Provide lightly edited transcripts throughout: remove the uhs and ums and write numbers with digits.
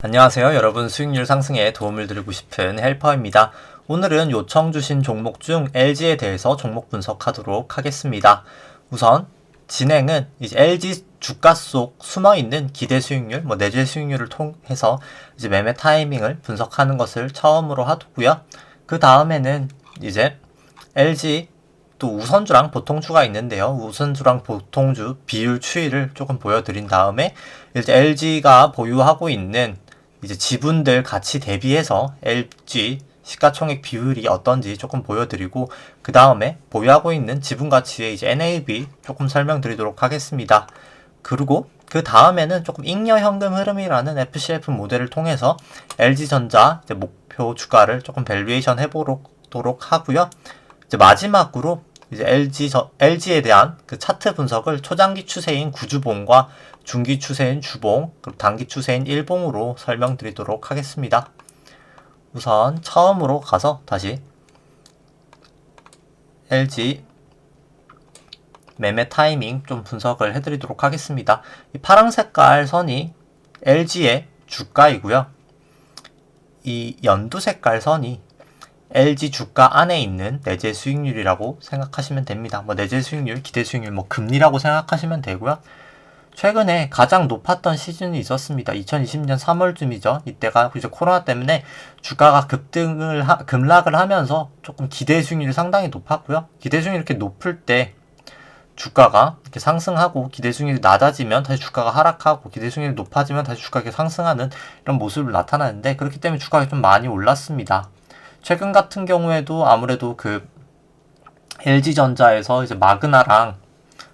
안녕하세요. 여러분, 수익률 상승에 도움을 드리고 싶은 헬퍼입니다. 오늘은 요청 주신 종목 중 LG에 대해서 종목 분석하도록 하겠습니다. 우선 진행은 이제 LG 주가 속 숨어있는 기대 수익률, 내재 수익률을 통해서 이제 매매 타이밍을 분석하는 것을 처음으로 하고요. 그 다음에는 이제 LG 또 우선주랑 보통주가 있는데요. 우선주랑 보통주 비율 추이를 조금 보여드린 다음에 이제 LG가 보유하고 있는 이제 지분들 가치 대비해서 LG 시가총액 비율이 어떤지 조금 보여드리고, 그 다음에 보유하고 있는 지분 가치의 이제 NAV 조금 설명드리도록 하겠습니다. 그리고 그 다음에는 조금 잉여 현금 흐름이라는 FCF 모델을 통해서 LG전자 이제 목표 주가를 조금 밸류에이션 해보도록 하고요. 이제 마지막으로 이제 LG에 대한 그 차트 분석을 초장기 추세인 구주봉과 중기 추세인 주봉, 그리고 단기 추세인 일봉으로 설명드리도록 하겠습니다. 우선 처음으로 가서 다시 LG 매매 타이밍 좀 분석을 해드리도록 하겠습니다. 이 파란 색깔 선이 LG의 주가이고요. 이 연두 색깔 선이 LG 주가 안에 있는 내재 수익률이라고 생각하시면 됩니다. 내재 수익률, 기대 수익률, 금리라고 생각하시면 되고요. 최근에 가장 높았던 시즌이 있었습니다. 2020년 3월쯤이죠. 이때가 이제 코로나 때문에 주가가 급락을 하면서 조금 기대 수익률이 상당히 높았고요. 기대 수익률이 이렇게 높을 때 주가가 이렇게 상승하고, 기대 수익률이 낮아지면 다시 주가가 하락하고, 기대 수익률이 높아지면 다시 주가가 상승하는 이런 모습을 나타나는데, 그렇기 때문에 주가가 좀 많이 올랐습니다. 최근 같은 경우에도 아무래도 그 LG전자에서 이제 마그나랑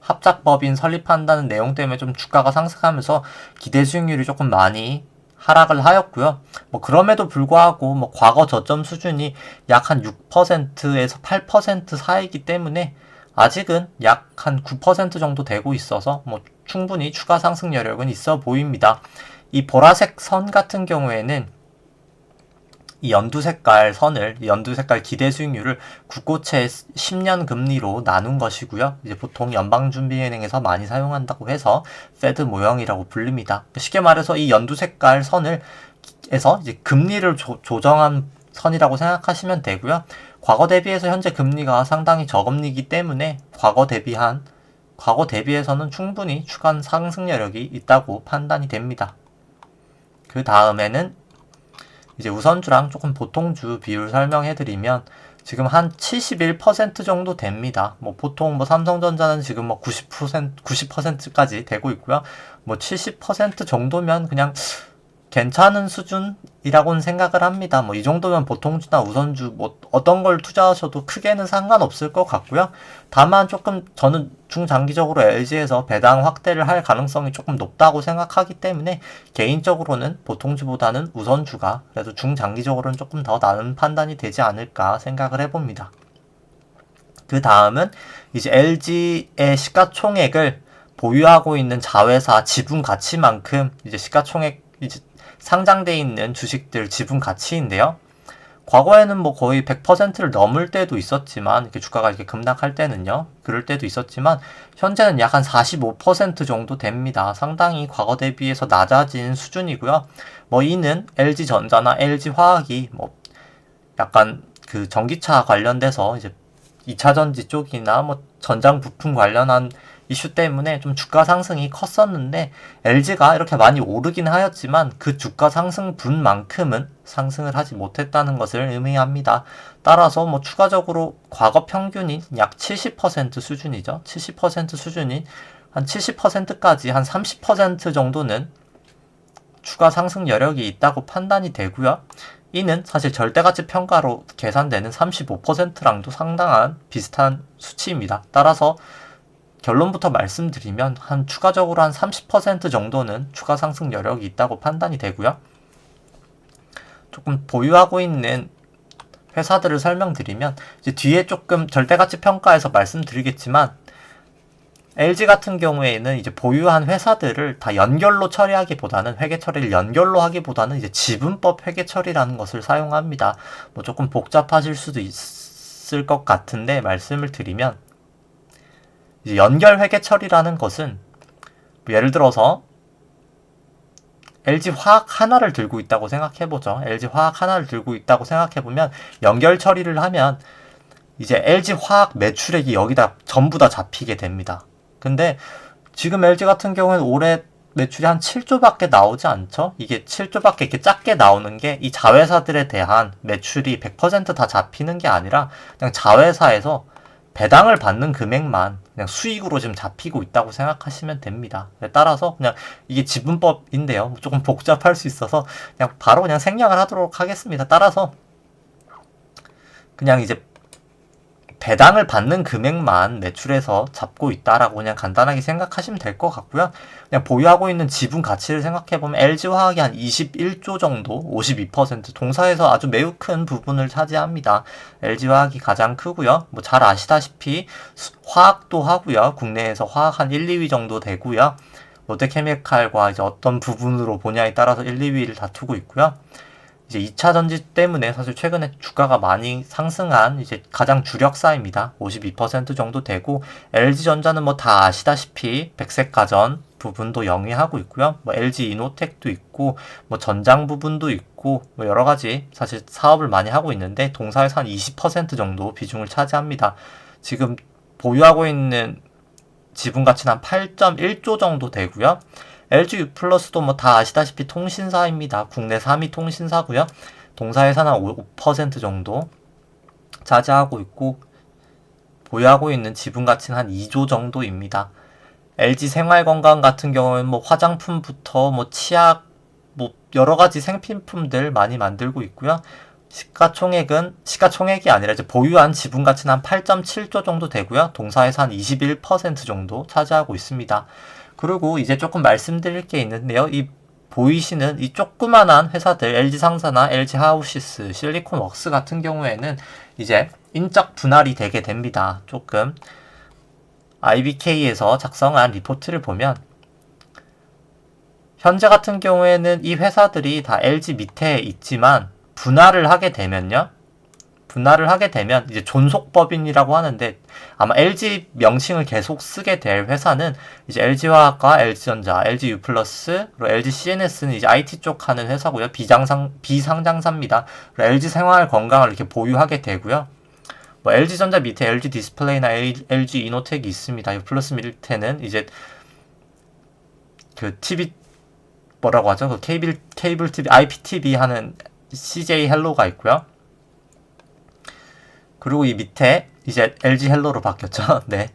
합작법인 설립한다는 내용 때문에 좀 주가가 상승하면서 기대 수익률이 조금 많이 하락을 하였고요. 그럼에도 불구하고 과거 저점 수준이 약 한 6%에서 8% 사이이기 때문에 아직은 약 한 9% 정도 되고 있어서 충분히 추가 상승 여력은 있어 보입니다. 이 보라색 선 같은 경우에는 이 연두 색깔 기대 수익률을 국고채 10년 금리로 나눈 것이고요. 이제 보통 연방준비은행에서 많이 사용한다고 해서 페드 모형이라고 불립니다. 쉽게 말해서 이 연두 색깔 선을 에서 이제 금리를 조정한 선이라고 생각하시면 되고요. 과거 대비해서 현재 금리가 상당히 저금리이기 때문에 과거 대비해서는 충분히 추가 상승 여력이 있다고 판단이 됩니다. 그 다음에는 이제 우선주랑 조금 보통주 비율 설명해드리면 지금 한 71% 정도 됩니다. 보통 삼성전자는 지금 90%까지 되고 있고요. 70% 정도면 그냥 괜찮은 수준이라고는 생각을 합니다. 이 정도면 보통주나 우선주 어떤 걸 투자하셔도 크게는 상관없을 것 같고요. 다만 조금 저는 중장기적으로 LG에서 배당 확대를 할 가능성이 조금 높다고 생각하기 때문에 개인적으로는 보통주보다는 우선주가 그래도 중장기적으로는 조금 더 나은 판단이 되지 않을까 생각을 해봅니다. 그 다음은 이제 LG의 시가총액을 보유하고 있는 자회사 지분 가치만큼 이제 시가총액 상장돼 있는 주식들 지분 가치인데요. 과거에는 거의 100%를 넘을 때도 있었지만, 이렇게 주가가 이렇게 급락할 때는요, 그럴 때도 있었지만, 현재는 약 한 45% 정도 됩니다. 상당히 과거 대비해서 낮아진 수준이고요. 이는 LG전자나 LG화학이 약간 그 전기차 관련돼서 이제 2차전지 쪽이나 전장 부품 관련한 이슈 때문에 좀 주가 상승이 컸었는데, LG가 이렇게 많이 오르긴 하였지만 그 주가 상승분만큼은 상승을 하지 못했다는 것을 의미합니다. 따라서 추가적으로 과거 평균인 약 70% 수준이죠. 70% 수준인 한 70%까지 한 30% 정도는 추가 상승 여력이 있다고 판단이 되고요. 이는 사실 절대가치 평가로 계산되는 35%랑도 상당한 비슷한 수치입니다. 따라서 결론부터 말씀드리면 추가적으로 한 30% 정도는 추가 상승 여력이 있다고 판단이 되고요. 조금 보유하고 있는 회사들을 설명드리면, 이제 뒤에 조금 절대가치 평가에서 말씀드리겠지만, LG 같은 경우에는 이제 보유한 회사들을 다 연결로 처리하기보다는, 회계 처리를 연결로 하기보다는 이제 지분법 회계 처리라는 것을 사용합니다. 조금 복잡하실 수도 있을 것 같은데 말씀을 드리면, 연결 회계 처리라는 것은 예를 들어서 LG 화학 하나를 들고 있다고 생각해보죠. LG 화학 하나를 들고 있다고 생각해보면 연결 처리를 하면 이제 LG 화학 매출액이 여기다 전부 다 잡히게 됩니다. 근데 지금 LG 같은 경우는 올해 매출이 한 7조밖에 나오지 않죠? 이게 7조밖에 이렇게 작게 나오는 게 이 자회사들에 대한 매출이 100% 다 잡히는 게 아니라 그냥 자회사에서 배당을 받는 금액만 그냥 수익으로 지금 잡히고 있다고 생각하시면 됩니다. 따라서 그냥 이게 지분법인데요. 조금 복잡할 수 있어서 그냥 바로 그냥 생략을 하도록 하겠습니다. 따라서 그냥 이제 배당을 받는 금액만 매출에서 잡고 있다라고 그냥 간단하게 생각하시면 될 것 같고요. 그냥 보유하고 있는 지분 가치를 생각해보면 LG화학이 한 21조 정도, 52% 동사에서 아주 매우 큰 부분을 차지합니다. LG화학이 가장 크고요. 뭐 잘 아시다시피 화학도 하고요. 국내에서 화학 한 1, 2위 정도 되고요. 롯데케미칼과 이제 어떤 부분으로 보냐에 따라서 1, 2위를 다투고 있고요. 이제 2차 전지 때문에 사실 최근에 주가가 많이 상승한 이제 가장 주력사입니다. 52% 정도 되고 LG전자는 뭐 다 아시다시피 백색가전 부분도 영위하고 있고요. 뭐 LG이노텍도 있고 뭐 전장 부분도 있고 뭐 여러 가지 사실 사업을 많이 하고 있는데 동사에서 한 20% 정도 비중을 차지합니다. 지금 보유하고 있는 지분 가치는 한 8.1조 정도 되고요. LG U+도 뭐 다 아시다시피 통신사입니다. 국내 3위 통신사고요. 동사에서는 5% 정도 차지하고 있고 보유하고 있는 지분 가치는 한 2조 정도입니다. LG 생활건강 같은 경우는 뭐 화장품부터 뭐 치약 뭐 여러 가지 생필품들 많이 만들고 있고요. 시가총액이 아니라 이제 보유한 지분 가치는 한 8.7조 정도 되고요. 동사에서 한 21% 정도 차지하고 있습니다. 그리고 이제 조금 말씀드릴 게 있는데요. 이 보이시는 이 조그만한 회사들 LG상사나 LG하우시스, 실리콘웍스 같은 경우에는 이제 인적 분할이 되게 됩니다. 조금 IBK에서 작성한 리포트를 보면 현재 같은 경우에는 이 회사들이 다 LG 밑에 있지만 분할을 하게 되면 이제 존속법인이라고 하는데 아마 LG 명칭을 계속 쓰게 될 회사는 이제 LG화학과 LG전자, LGU+, 그리고 LGCNS는 이제 IT 쪽 하는 회사고요. 비상장사입니다. 그리고 LG생활건강을 이렇게 보유하게 되고요. 뭐 LG전자 밑에 LG디스플레이나 LG이노텍이 있습니다. U+ 밑에는 이제 그 TV 뭐라고 하죠? 그 케이블 TV, IPTV 하는 CJ 헬로가 있고요. 그리고 이 밑에 이제 LG 헬로로 바뀌었죠. 네.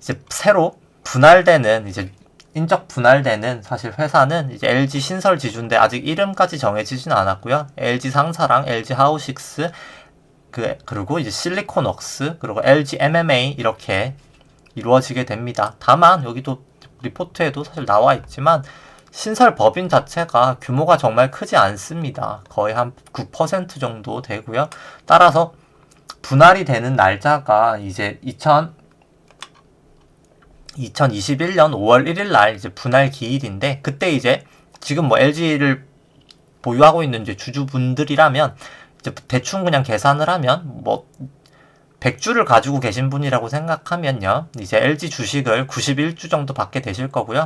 이제 새로 분할되는 이제 인적 분할되는 사실 회사는 이제 LG 신설 지주인데 아직 이름까지 정해지지는 않았고요. LG 상사랑 LG 하우식스 그리고 이제 실리콘웍스 그리고 LG MMA 이렇게 이루어지게 됩니다. 다만 여기도 리포트에도 사실 나와 있지만 신설 법인 자체가 규모가 정말 크지 않습니다. 거의 한 9% 정도 되고요. 따라서 분할이 되는 날짜가 이제 2021년 5월 1일 날 이제 분할 기일인데 그때 이제 지금 뭐 LG를 보유하고 있는 이제 주주분들이라면 이제 대충 그냥 계산을 하면 뭐 100주를 가지고 계신 분이라고 생각하면요. 이제 LG 주식을 91주 정도 받게 되실 거고요.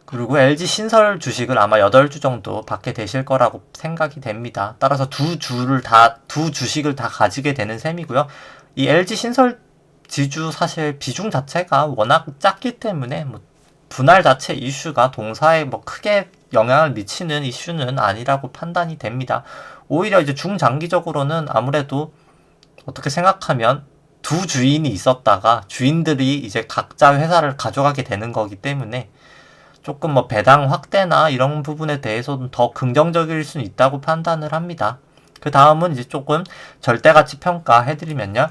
그리고 LG 신설 주식을 아마 8주 정도 받게 되실 거라고 생각이 됩니다. 따라서 두 주식을 다 가지게 되는 셈이고요. 이 LG 신설 지주 사실 비중 자체가 워낙 작기 때문에 뭐 분할 자체 이슈가 동사에 뭐 크게 영향을 미치는 이슈는 아니라고 판단이 됩니다. 오히려 이제 중장기적으로는 아무래도 어떻게 생각하면 두 주인이 있었다가 주인들이 이제 각자 회사를 가져가게 되는 거기 때문에 조금 뭐 배당 확대나 이런 부분에 대해서는 더 긍정적일 수는 있다고 판단을 합니다. 그 다음은 이제 조금 절대가치 평가해드리면요.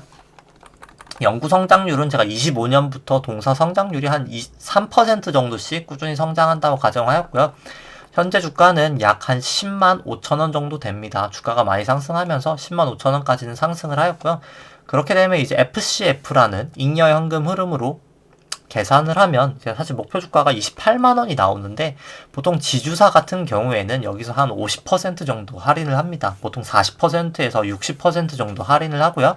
연구 성장률은 제가 25년부터 동사 성장률이 한 3% 정도씩 꾸준히 성장한다고 가정하였고요. 현재 주가는 약 한 10만 5천 원 정도 됩니다. 주가가 많이 상승하면서 10만 5천 원까지는 상승을 하였고요. 그렇게 되면 이제 FCF라는 잉여 현금 흐름으로 계산을 하면 사실 목표 주가가 28만 원이 나오는데 보통 지주사 같은 경우에는 여기서 한 50% 정도 할인을 합니다. 보통 40%에서 60% 정도 할인을 하고요.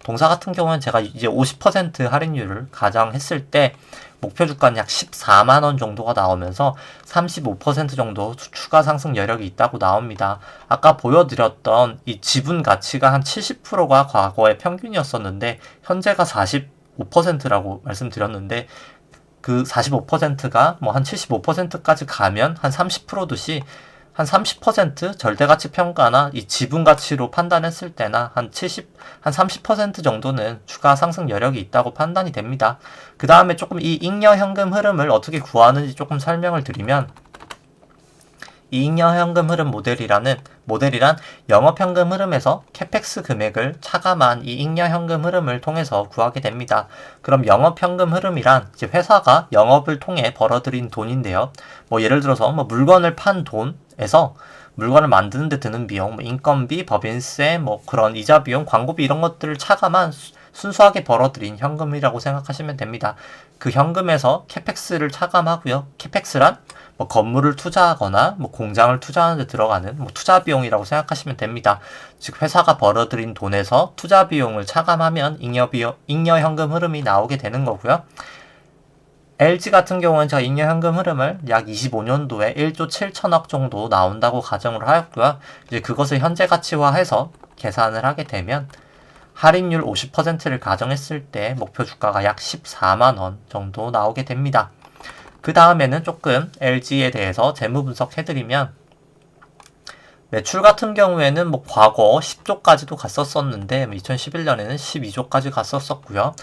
동사 같은 경우는 제가 이제 50% 할인율을 가정했을 때 목표 주가는 약 14만 원 정도가 나오면서 35% 정도 추가 상승 여력이 있다고 나옵니다. 아까 보여드렸던 이 지분 가치가 한 70%가 과거의 평균이었었는데 현재가 45%라고 말씀드렸는데 그 45%가 뭐 한 75%까지 가면 한 30%듯이 한 30% 절대가치 평가나 이 지분 가치로 판단했을 때나 한 30% 정도는 추가 상승 여력이 있다고 판단이 됩니다. 그 다음에 조금 이 잉여 현금 흐름을 어떻게 구하는지 조금 설명을 드리면, 이 잉여 현금 흐름 모델이란 영업 현금 흐름에서 캐펙스 금액을 차감한 이 잉여 현금 흐름을 통해서 구하게 됩니다. 그럼 영업 현금 흐름이란 이제 회사가 영업을 통해 벌어들인 돈인데요. 뭐 예를 들어서 뭐 물건을 판 돈에서 물건을 만드는 데 드는 비용, 뭐 인건비, 법인세, 뭐 그런 이자 비용, 광고비 이런 것들을 차감한 순수하게 벌어들인 현금이라고 생각하시면 됩니다. 그 현금에서 캐펙스를 차감하고요. 캐펙스란 뭐 건물을 투자하거나 뭐 공장을 투자하는 데 들어가는 뭐 투자 비용이라고 생각하시면 됩니다. 즉 회사가 벌어들인 돈에서 투자 비용을 차감하면 잉여 현금 흐름이 나오게 되는 거고요. LG 같은 경우는 제가 잉여 현금 흐름을 약 25년도에 1조 7천억 정도 나온다고 가정을 하였고요. 이제 그것을 현재 가치화해서 계산을 하게 되면 할인율 50%를 가정했을 때 목표 주가가 약 14만 원 정도 나오게 됩니다. 그 다음에는 조금 LG에 대해서 재무 분석해드리면, 매출 같은 경우에는 뭐 과거 10조까지도 갔었었는데 2011년에는 12조까지 갔었었고요.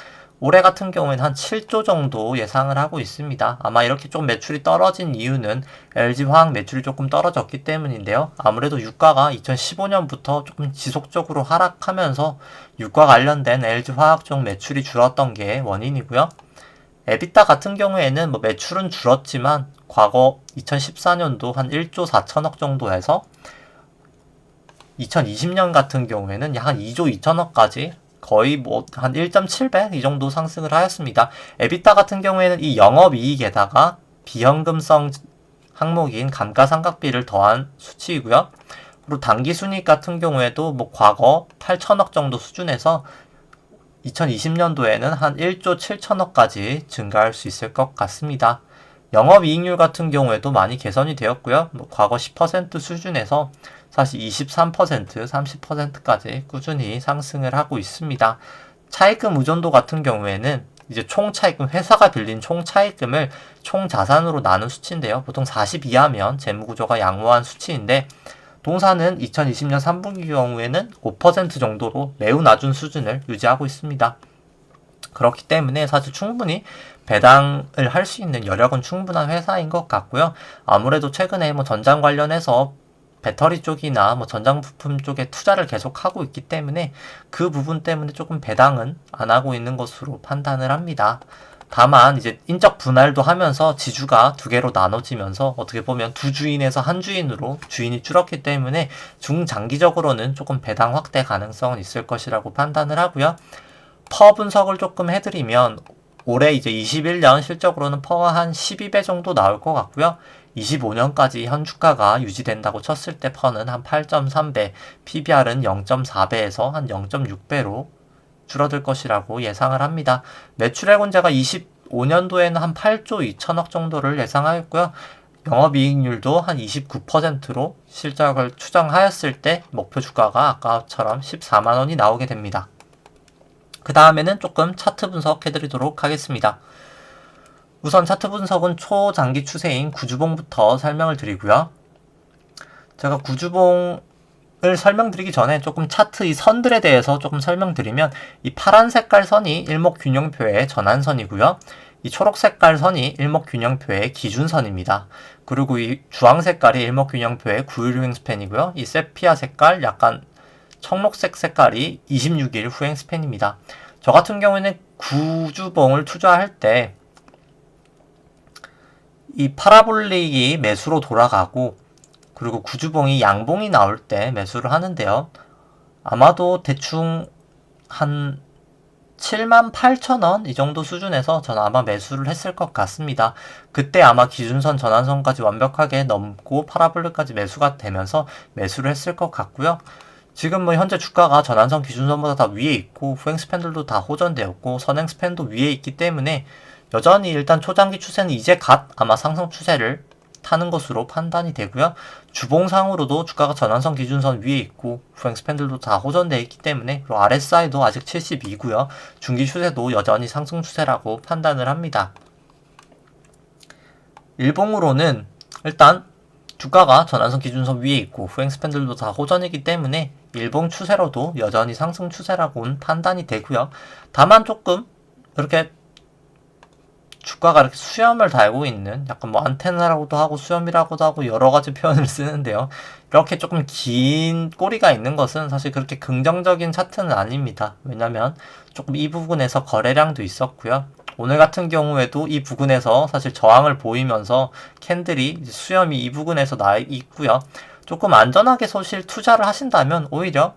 올해 같은 경우에는 한 7조 정도 예상을 하고 있습니다. 아마 이렇게 좀 매출이 떨어진 이유는 LG화학 매출이 조금 떨어졌기 때문인데요. 아무래도 유가가 2015년부터 조금 지속적으로 하락하면서 유가 관련된 LG화학 쪽 매출이 줄었던 게 원인이고요. 에비타 같은 경우에는 뭐 매출은 줄었지만 과거 2014년도 한 1조 4천억 정도에서 2020년 같은 경우에는 약 한 2조 2천억까지 거의 뭐 한 1.7배 이 정도 상승을 하였습니다. 에비타 같은 경우에는 이 영업이익에다가 비현금성 항목인 감가상각비를 더한 수치이고요. 그리고 당기순이익 같은 경우에도 뭐 과거 8천억 정도 수준에서 2020년도에는 한 1조 7천억까지 증가할 수 있을 것 같습니다. 영업이익률 같은 경우에도 많이 개선이 되었고요. 뭐 과거 10% 수준에서 사실 23%, 30%까지 꾸준히 상승을 하고 있습니다. 차입금 의존도 같은 경우에는 이제 총 차입금, 회사가 빌린 총 차입금을 총 자산으로 나눈 수치인데요. 보통 40 이하면 재무구조가 양호한 수치인데, 동사는 2020년 3분기 경우에는 5% 정도로 매우 낮은 수준을 유지하고 있습니다. 그렇기 때문에 사실 충분히 배당을 할 수 있는 여력은 충분한 회사인 것 같고요. 아무래도 최근에 뭐 전장 관련해서 배터리 쪽이나 뭐 전장 부품 쪽에 투자를 계속하고 있기 때문에 그 부분 때문에 조금 배당은 안 하고 있는 것으로 판단을 합니다. 다만 이제 인적 분할도 하면서 지주가 두 개로 나눠지면서 어떻게 보면 두 주인에서 한 주인으로 주인이 줄었기 때문에 중장기적으로는 조금 배당 확대 가능성은 있을 것이라고 판단을 하고요. 퍼 분석을 조금 해드리면 올해 이제 21년 실적으로는 퍼가 한 12배 정도 나올 것 같고요. 25년까지 현 주가가 유지된다고 쳤을 때 퍼는 한 8.3배, PBR은 0.4배에서 한 0.6배로 줄어들 것이라고 예상을 합니다. 매출액은 제가 25년도에는 한 8조 2천억 정도를 예상하였고요. 영업이익률도 한 29%로 실적을 추정하였을 때 목표 주가가 아까처럼 14만 원이 나오게 됩니다. 그 다음에는 조금 차트 분석해드리도록 하겠습니다. 우선 차트 분석은 초장기 추세인 구주봉부터 설명을 드리고요. 제가 구주봉을 설명드리기 전에 조금 차트 이 선들에 대해서 조금 설명드리면, 이 파란 색깔 선이 일목균형표의 전환선이고요. 이 초록 색깔 선이 일목균형표의 기준선입니다. 그리고 이 주황 색깔이 일목균형표의 9일 후행 스팬이고요. 이 세피아 색깔, 약간 청록색 색깔이 26일 후행 스팬입니다. 저 같은 경우에는 구주봉을 투자할 때 이 파라볼릭이 매수로 돌아가고, 그리고 구주봉이 양봉이 나올 때 매수를 하는데요. 아마도 대충 한 78,000원 이 정도 수준에서 저는 아마 매수를 했을 것 같습니다. 그때 아마 기준선 전환선까지 완벽하게 넘고 파라볼까지 매수가 되면서 매수를 했을 것 같고요. 지금 뭐 현재 주가가 전환선 기준선보다 다 위에 있고 후행 스팬들도 다 호전되었고 선행 스팬도 위에 있기 때문에 여전히 일단 초장기 추세는 이제 갓 아마 상승 추세를 타는 것으로 판단이 되고요. 주봉상으로도 주가가 전환선 기준선 위에 있고 후행 스팬들도 다 호전되어 있기 때문에 그리고 RSI도 아직 72고요. 중기 추세도 여전히 상승 추세라고 판단을 합니다. 일봉으로는 일단 주가가 전환선 기준선 위에 있고 후행 스팬들도 다 호전이기 때문에 일봉 추세로도 여전히 상승 추세라고는 판단이 되고요. 다만 조금 이렇게 주가가 이렇게 수염을 달고 있는 약간 뭐 안테나라고도 하고 수염이라고도 하고 여러 가지 표현을 쓰는데요. 이렇게 조금 긴 꼬리가 있는 것은 사실 그렇게 긍정적인 차트는 아닙니다. 왜냐면 조금 이 부분에서 거래량도 있었고요. 오늘 같은 경우에도 이 부분에서 사실 저항을 보이면서 캔들이 수염이 이 부분에서 나 있고요. 조금 안전하게 사실 투자를 하신다면 오히려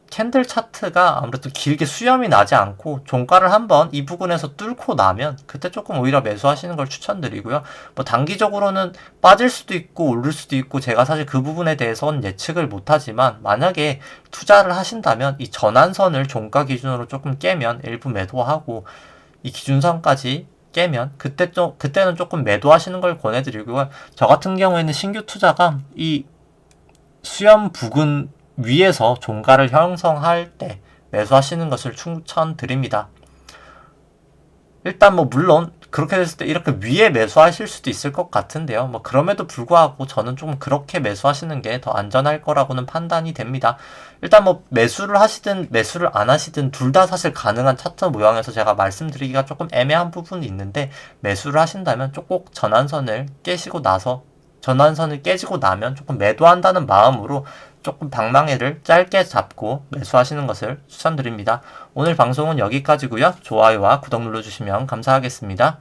캔들 차트가 아무래도 길게 수염이 나지 않고 종가를 한번 이 부분에서 뚫고 나면 그때 조금 오히려 매수하시는 걸 추천드리고요. 뭐 단기적으로는 빠질 수도 있고 오를 수도 있고 제가 사실 그 부분에 대해서는 예측을 못하지만 만약에 투자를 하신다면 이 전환선을 종가 기준으로 조금 깨면 일부 매도하고 이 기준선까지 깨면 그때는 조금 매도하시는 걸 권해드리고요. 저 같은 경우에는 신규 투자가 이 수염 부근 위에서 종가를 형성할 때 매수하시는 것을 추천드립니다. 일단 뭐 물론 그렇게 됐을 때 이렇게 위에 매수하실 수도 있을 것 같은데요. 뭐 그럼에도 불구하고 저는 좀 그렇게 매수하시는 게 더 안전할 거라고는 판단이 됩니다. 일단 뭐 매수를 하시든 매수를 안 하시든 둘 다 사실 가능한 차트 모양에서 제가 말씀드리기가 조금 애매한 부분이 있는데 매수를 하신다면 꼭 전환선을 깨시고 나면 조금 매도한다는 마음으로 조금 방망이를 짧게 잡고 매수하시는 것을 추천드립니다. 오늘 방송은 여기까지고요. 좋아요와 구독 눌러주시면 감사하겠습니다.